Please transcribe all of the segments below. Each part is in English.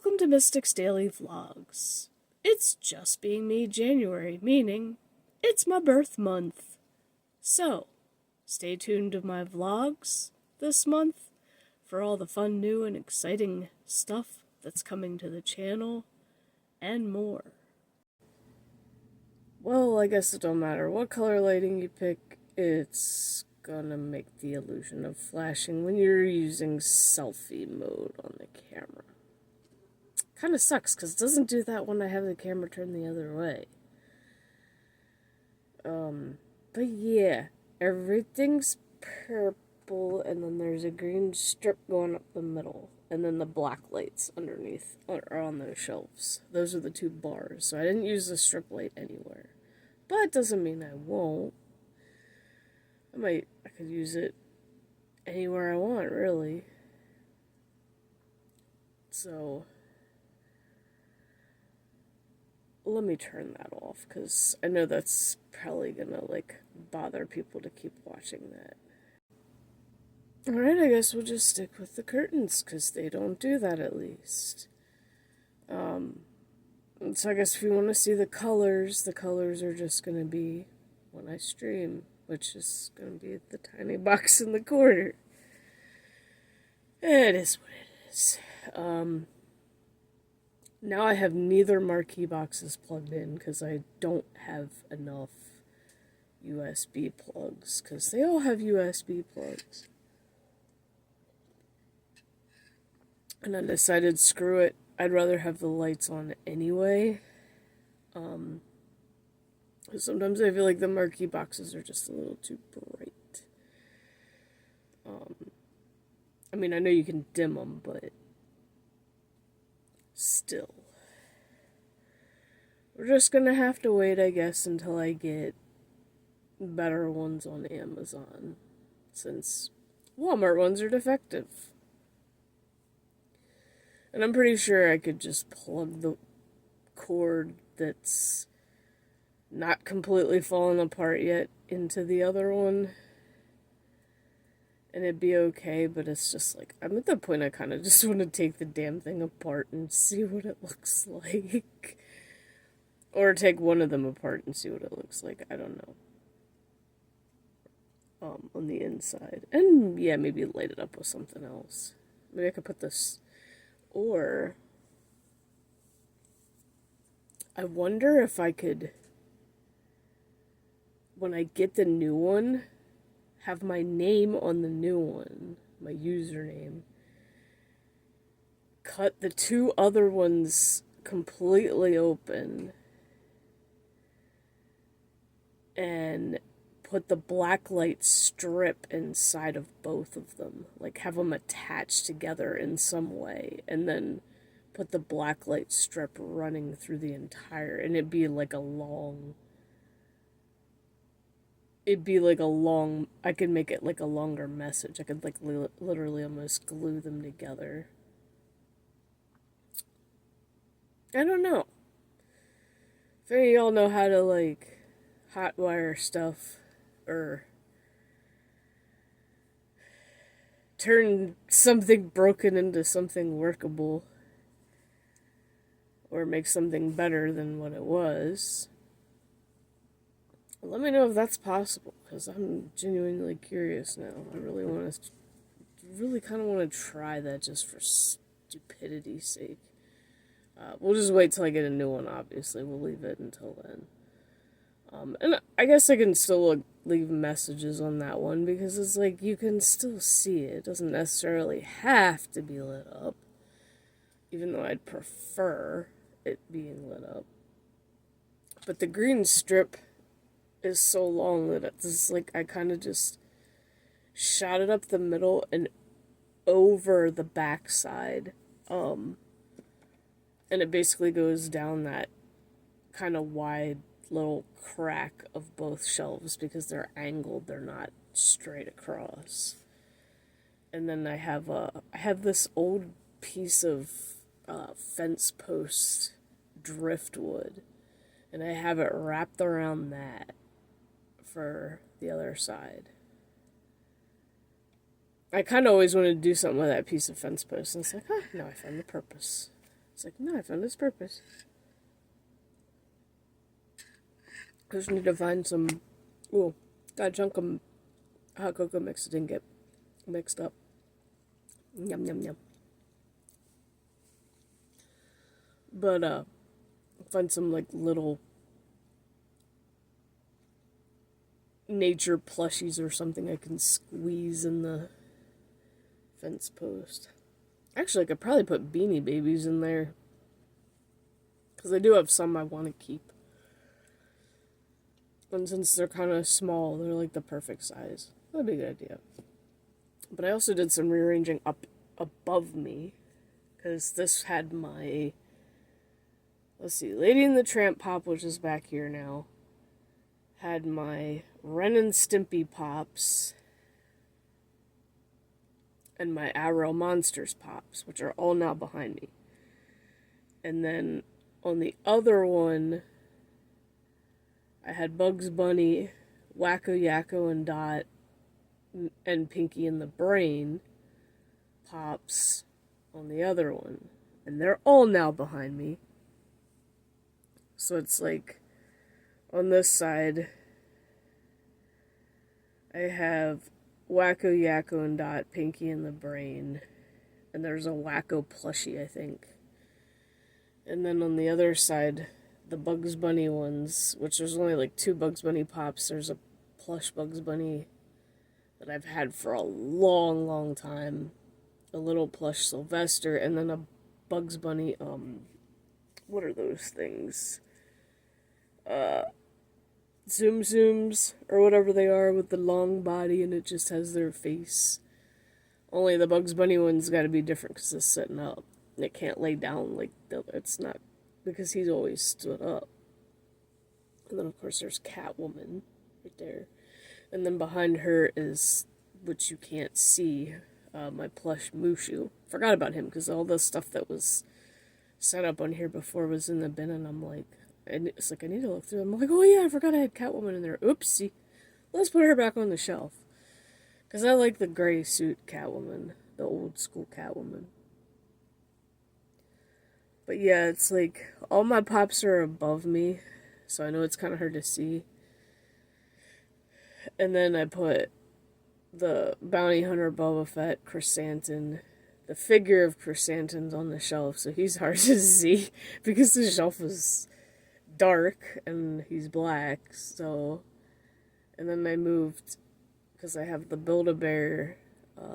Welcome to Mystic's Daily Vlogs. It's just being me January, meaning it's my birth month. So, stay tuned to my vlogs this month for all the fun, new, and exciting stuff that's coming to the channel, and more. Well, I guess it don't matter what color lighting you pick, it's gonna make the illusion of flashing when you're using selfie mode on the camera. Kind of sucks because it doesn't do that when I have the camera turned the other way. But yeah, everything's purple, and then there's a green strip going up the middle, and then the black lights underneath are on those shelves. Those are the two bars, so I didn't use the strip light anywhere. But it doesn't mean I won't. I could use it anywhere I want, really. So let me turn that off, because I know that's probably gonna, bother people to keep watching that. Alright, I guess we'll just stick with the curtains, because they don't do that, at least. So I guess if you want to see the colors are just gonna be when I stream, which is gonna be the tiny box in the corner. It is what it is. Now I have neither marquee boxes plugged in because I don't have enough USB plugs, because they all have USB plugs. And I decided, screw it, I'd rather have the lights on anyway. Sometimes I feel like the marquee boxes are just a little too bright. I mean, I know you can dim them, but still. We're just gonna have to wait, I guess, until I get better ones on Amazon, since Walmart ones are defective. And I'm pretty sure I could just plug the cord that's not completely fallen apart yet into the other one, and it'd be okay, but it's just like, I'm at the point I kind of just want to take the damn thing apart and see what it looks like. Or take one of them apart and see what it looks like, I don't know. On the inside. And yeah, maybe light it up with something else. Maybe I could put this, or I wonder if I could, when I get the new one, have my name on the new one, my username, cut the two other ones completely open, and put the black light strip inside of both of them, like have them attached together in some way, and then put the black light strip running through the entire, and it'd be like a long, I could make it like a longer message. I could like literally almost glue them together. I don't know. If any of y'all know how to like hotwire stuff, or turn something broken into something workable, or make something better than what it was, let me know if that's possible, because I'm genuinely curious now. I really kind of want to try that, just for stupidity's sake. We'll just wait till I get a new one, obviously. We'll leave it until then. And I guess I can still leave messages on that one, because it's like, you can still see it. It doesn't necessarily have to be lit up, even though I'd prefer it being lit up. But the green strip is so long that it's like, I kind of just shot it up the middle and over the back side. And it basically goes down that kind of wide little crack of both shelves, because they're angled, they're not straight across. And then I have this old piece of fence post driftwood, and I have it wrapped around that for the other side. I kind of always wanted to do something with that piece of fence post, and it's like, now I found the purpose. It's like, no, I found its purpose. I just need to find some... Ooh, got a chunk of hot cocoa mix that didn't get mixed up. Yum, yum, yum. But, find some, like, little nature plushies or something I can squeeze in the fence post. Actually, I could probably put Beanie Babies in there. Because I do have some I want to keep. And since they're kind of small, they're like the perfect size. That'd be a good idea. But I also did some rearranging up above me. Because this had my... Let's see. Lady and the Tramp Pop, which is back here now. Had my Ren and Stimpy Pops. And my Arrow Monsters Pops, which are all now behind me. And then on the other one... I had Bugs Bunny, Wacko Yakko and Dot, and Pinky and the Brain Pops on the other one. And they're all now behind me. So it's like, on this side, I have Wacko Yakko and Dot, Pinky and the Brain. And there's a Wacko plushie, I think. And then on the other side... the Bugs Bunny ones, which there's only like 2 Bugs Bunny Pops. There's a plush Bugs Bunny that I've had for a long, long time. A little plush Sylvester, and then a Bugs Bunny, what are those things? Zoom Zooms, or whatever they are, with the long body, and it just has their face. Only the Bugs Bunny one's gotta be different, because it's sitting up. It can't lay down like it's not... because he's always stood up. And then, of course, there's Catwoman right there. And then behind her is, which you can't see, my plush Mushu. Forgot about him, because all the stuff that was set up on here before was in the bin, and I'm like, and it's like, I need to look through. I'm like, oh yeah, I forgot I had Catwoman in there. Oopsie. Let's put her back on the shelf. Because I like the gray suit Catwoman. The old school Catwoman. But yeah, it's like, all my pops are above me, so I know it's kind of hard to see. And then I put the Bounty Hunter Boba Fett Chrysanthemum, the figure of Chrysanthemum's on the shelf, so he's hard to see, because the shelf is dark, and he's black, so... And then I moved, because I have the Build-A-Bear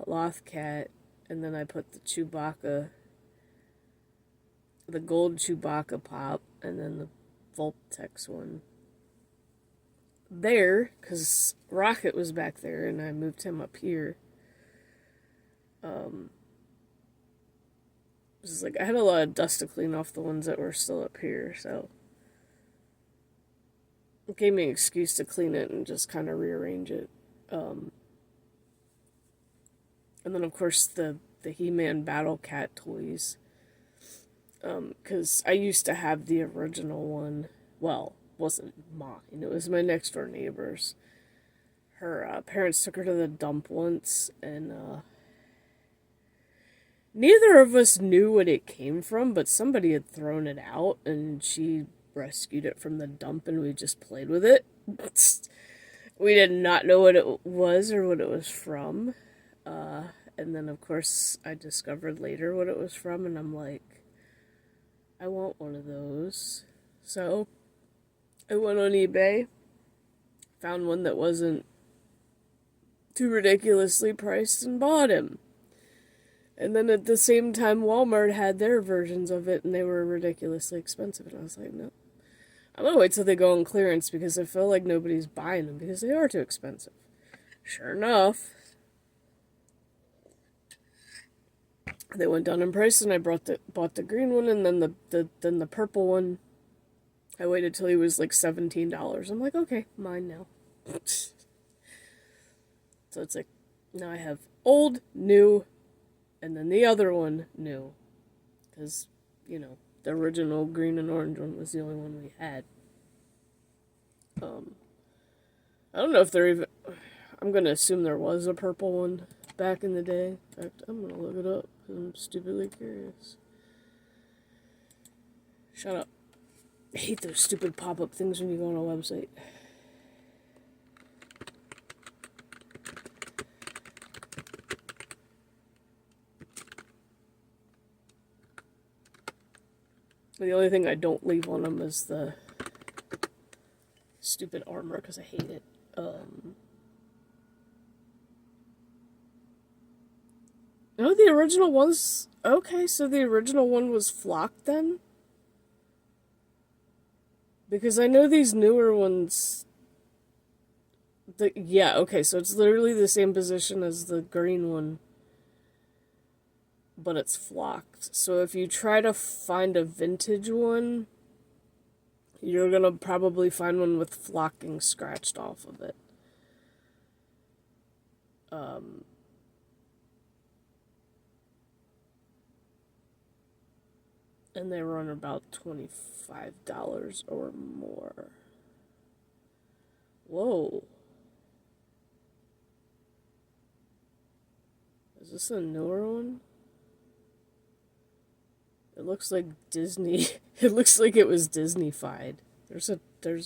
Lothcat, and then I put the Chewbacca... the gold Chewbacca pop, and then the Voltex one there, because Rocket was back there, and I moved him up here. This is like, I had a lot of dust to clean off the ones that were still up here, so it gave me an excuse to clean it and just kind of rearrange it. And then, of course, the He-Man Battle Cat toys. Because I used to have the original one. Well, wasn't mine. It was my next door neighbor's. Her parents took her to the dump once, and neither of us knew what it came from, but somebody had thrown it out, and she rescued it from the dump, and we just played with it. We did not know what it was or what it was from. And then, of course, I discovered later what it was from, and I'm like, I want one of those. So I went on eBay, found one that wasn't too ridiculously priced, and bought him. And then at the same time, Walmart had their versions of it, and they were ridiculously expensive. And I was like, no, I'm gonna wait till they go on clearance, because I feel like nobody's buying them, because they are too expensive. Sure enough, they went down in price, and I bought the green one, and then the purple one. I waited till he was like $17. I'm like, okay, mine now. So it's like, now I have old, new, and then the other one, new. Because, you know, the original green and orange one was the only one we had. I don't know if there even... I'm going to assume there was a purple one back in the day. In fact, I'm going to look it up, because I'm stupidly curious. Shut up. I hate those stupid pop-up things when you go on a website. The only thing I don't leave on them is the stupid armor, because I hate it. No, the original one's... Okay, so the original one was flocked then? Because I know these newer ones... Yeah, okay, so it's literally the same position as the green one. But it's flocked. So if you try to find a vintage one, you're gonna probably find one with flocking scratched off of it. And they run about $25 or more. Whoa. Is this a newer one? It looks like Disney. It looks like it was Disney-fied. There's a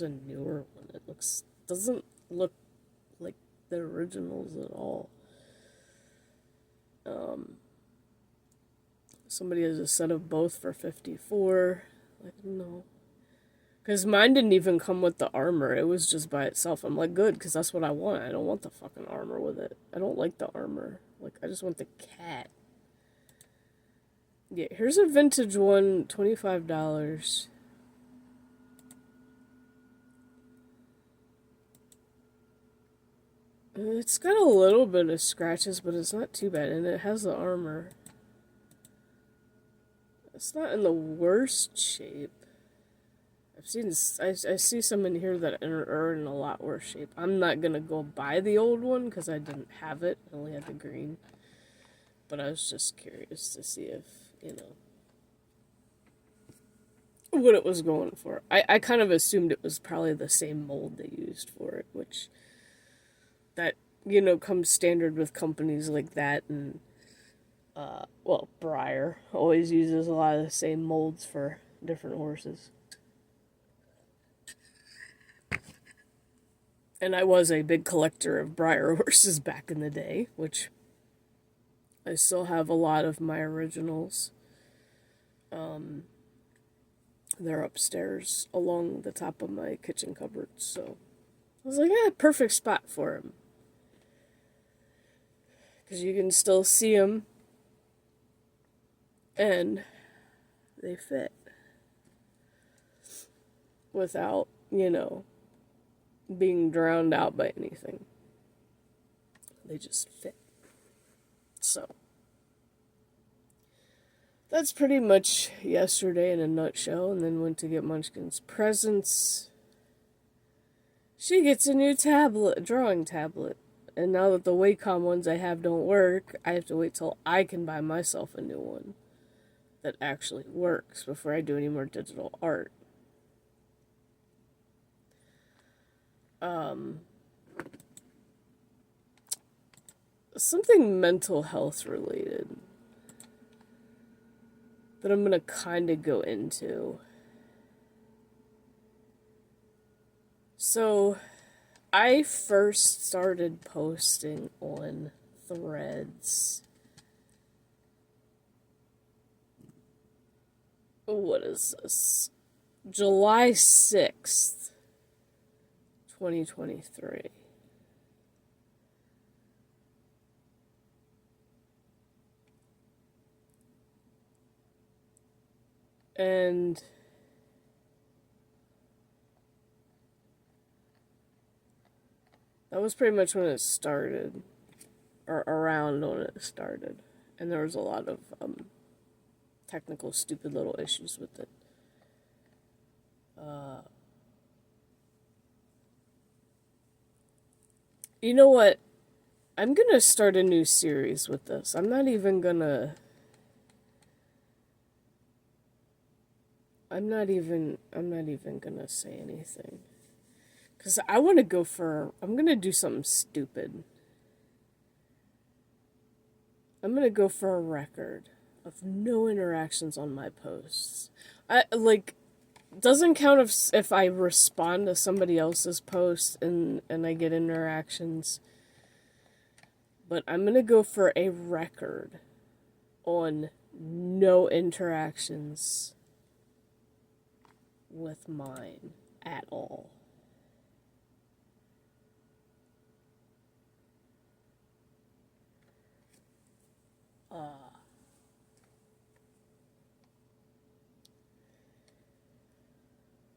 newer one. It doesn't look like the originals at all. Somebody has a set of both for $54. Like, no. Because mine didn't even come with the armor. It was just by itself. I'm like, good, because that's what I want. I don't want the fucking armor with it. I don't like the armor. Like, I just want the cat. Yeah, here's a vintage one, $25. It's got a little bit of scratches, but it's not too bad, and it has the armor. It's not in the worst shape. I see some in here that are in a lot worse shape. I'm not gonna go buy the old one because I didn't have it. I only had the green. But I was just curious to see if, what it was going for. I kind of assumed it was probably the same mold they used for it, which that, comes standard with companies like that. And, Breyer always uses a lot of the same molds for different horses. And I was a big collector of Breyer horses back in the day, which I still have a lot of my originals. They're upstairs along the top of my kitchen cupboard, so I was like, perfect spot for them. Because you can still see them, and they fit. Without, being drowned out by anything. They just fit. So, that's pretty much yesterday in a nutshell, and then went to get Munchkin's presents. She gets a new tablet, a drawing tablet. And now that the Wacom ones I have don't work, I have to wait till I can buy myself a new one that actually works before I do any more digital art. Something mental health related that I'm gonna kind of go into. So, I first started posting on Threads. What is this? July 6th, 2023. And that was pretty much when it started, or around when it started. And there was a lot of technical, stupid little issues with it. You know what? I'm gonna start a new series with this. I'm not even gonna say anything. Because I want to I'm going to do something stupid. I'm going to go for a record of no interactions on my posts. doesn't count if I respond to somebody else's post and I get interactions. But I'm gonna go for a record on no interactions with mine at all.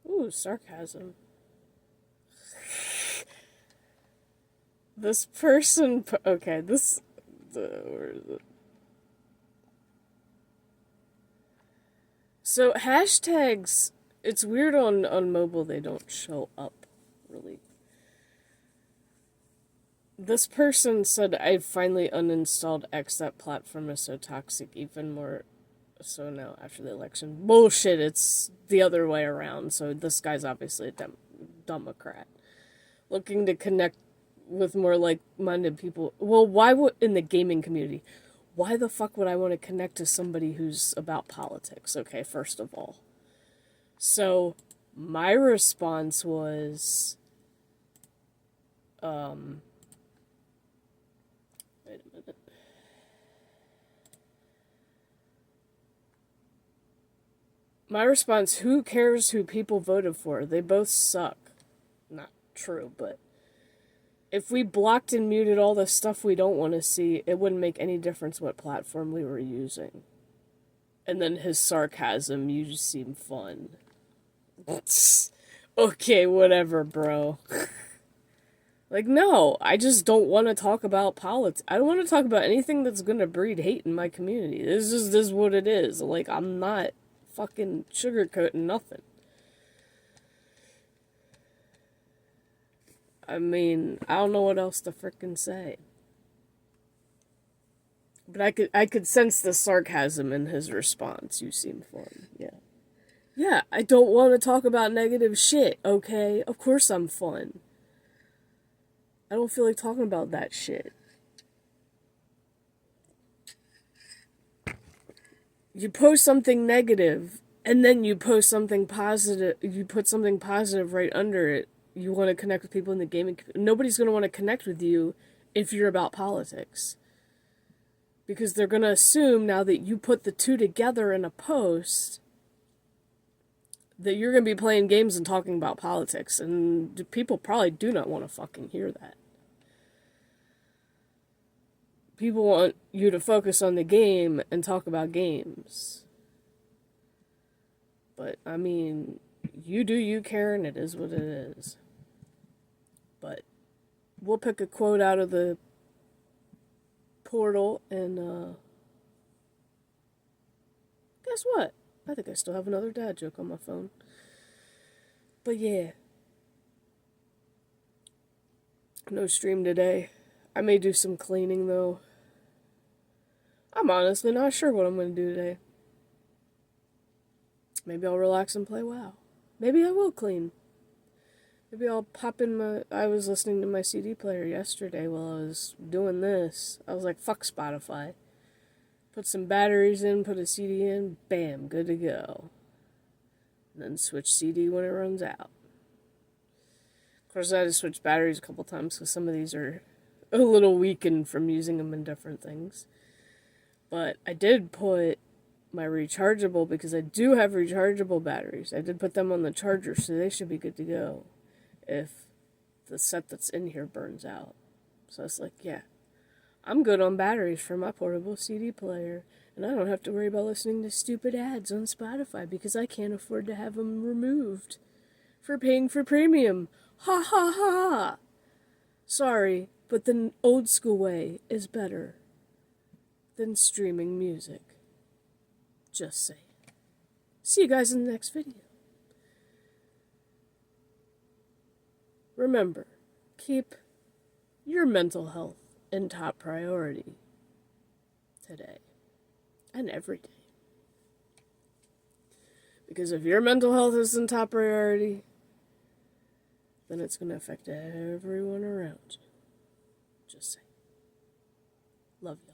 Ooh, sarcasm. This person. Okay, this. Where is it? So, hashtags. It's weird on mobile, they don't show up, really. This person said, I finally uninstalled X. That platform is so toxic, even more so now after the election. Bullshit, it's the other way around. So this guy's obviously a Democrat. Looking to connect with more like-minded people. Well, why would, in the gaming community, why the fuck would I want to connect to somebody who's about politics? Okay, first of all. So, my response was, wait a minute. My response, who cares who people voted for? They both suck. Not true, but if we blocked and muted all the stuff we don't want to see, it wouldn't make any difference what platform we were using. And then his sarcasm, you just seem fun. Okay, whatever, bro. Like, no, I just don't want to talk about politics. I don't want to talk about anything that's going to breed hate in my community. This is what it is. Like, I'm not fucking sugarcoating nothing. I mean, I don't know what else to frickin' say. But I could sense the sarcasm in his response. You seem fun, yeah. Yeah, I don't want to talk about negative shit, okay? Of course I'm fun. I don't feel like talking about that shit. You post something negative, and then you post something positive, you put something positive right under it. You want to connect with people in the gaming community. Nobody's going to want to connect with you if you're about politics. Because they're going to assume now that you put the two together in a post that you're going to be playing games and talking about politics. And people probably do not want to fucking hear that. People want you to focus on the game and talk about games. But, I mean, you do you, Karen. It is what it is. But we'll pick a quote out of the portal and, guess what? I think I still have another dad joke on my phone. But yeah. No stream today. I may do some cleaning, though. I'm honestly not sure what I'm going to do today. Maybe I'll relax and play WoW. Maybe I will clean. Maybe I'll pop in my... I was listening to my CD player yesterday while I was doing this. I was like, fuck Spotify. Put some batteries in, put a CD in, bam, good to go. And then switch CD when it runs out. Of course, I had to switch batteries a couple times because some of these are a little weakened from using them in different things. But I did put my rechargeable, because I do have rechargeable batteries. I did put them on the charger, so they should be good to go if the set that's in here burns out. So it's like, yeah, I'm good on batteries for my portable CD player, and I don't have to worry about listening to stupid ads on Spotify because I can't afford to have them removed for paying for premium. Ha ha ha ha! Sorry, but the old school way is better than streaming music. Just saying. See you guys in the next video. Remember, keep your mental health in top priority today and every day. Because if your mental health is in top priority, then it's going to affect everyone around you. Just saying. Love you.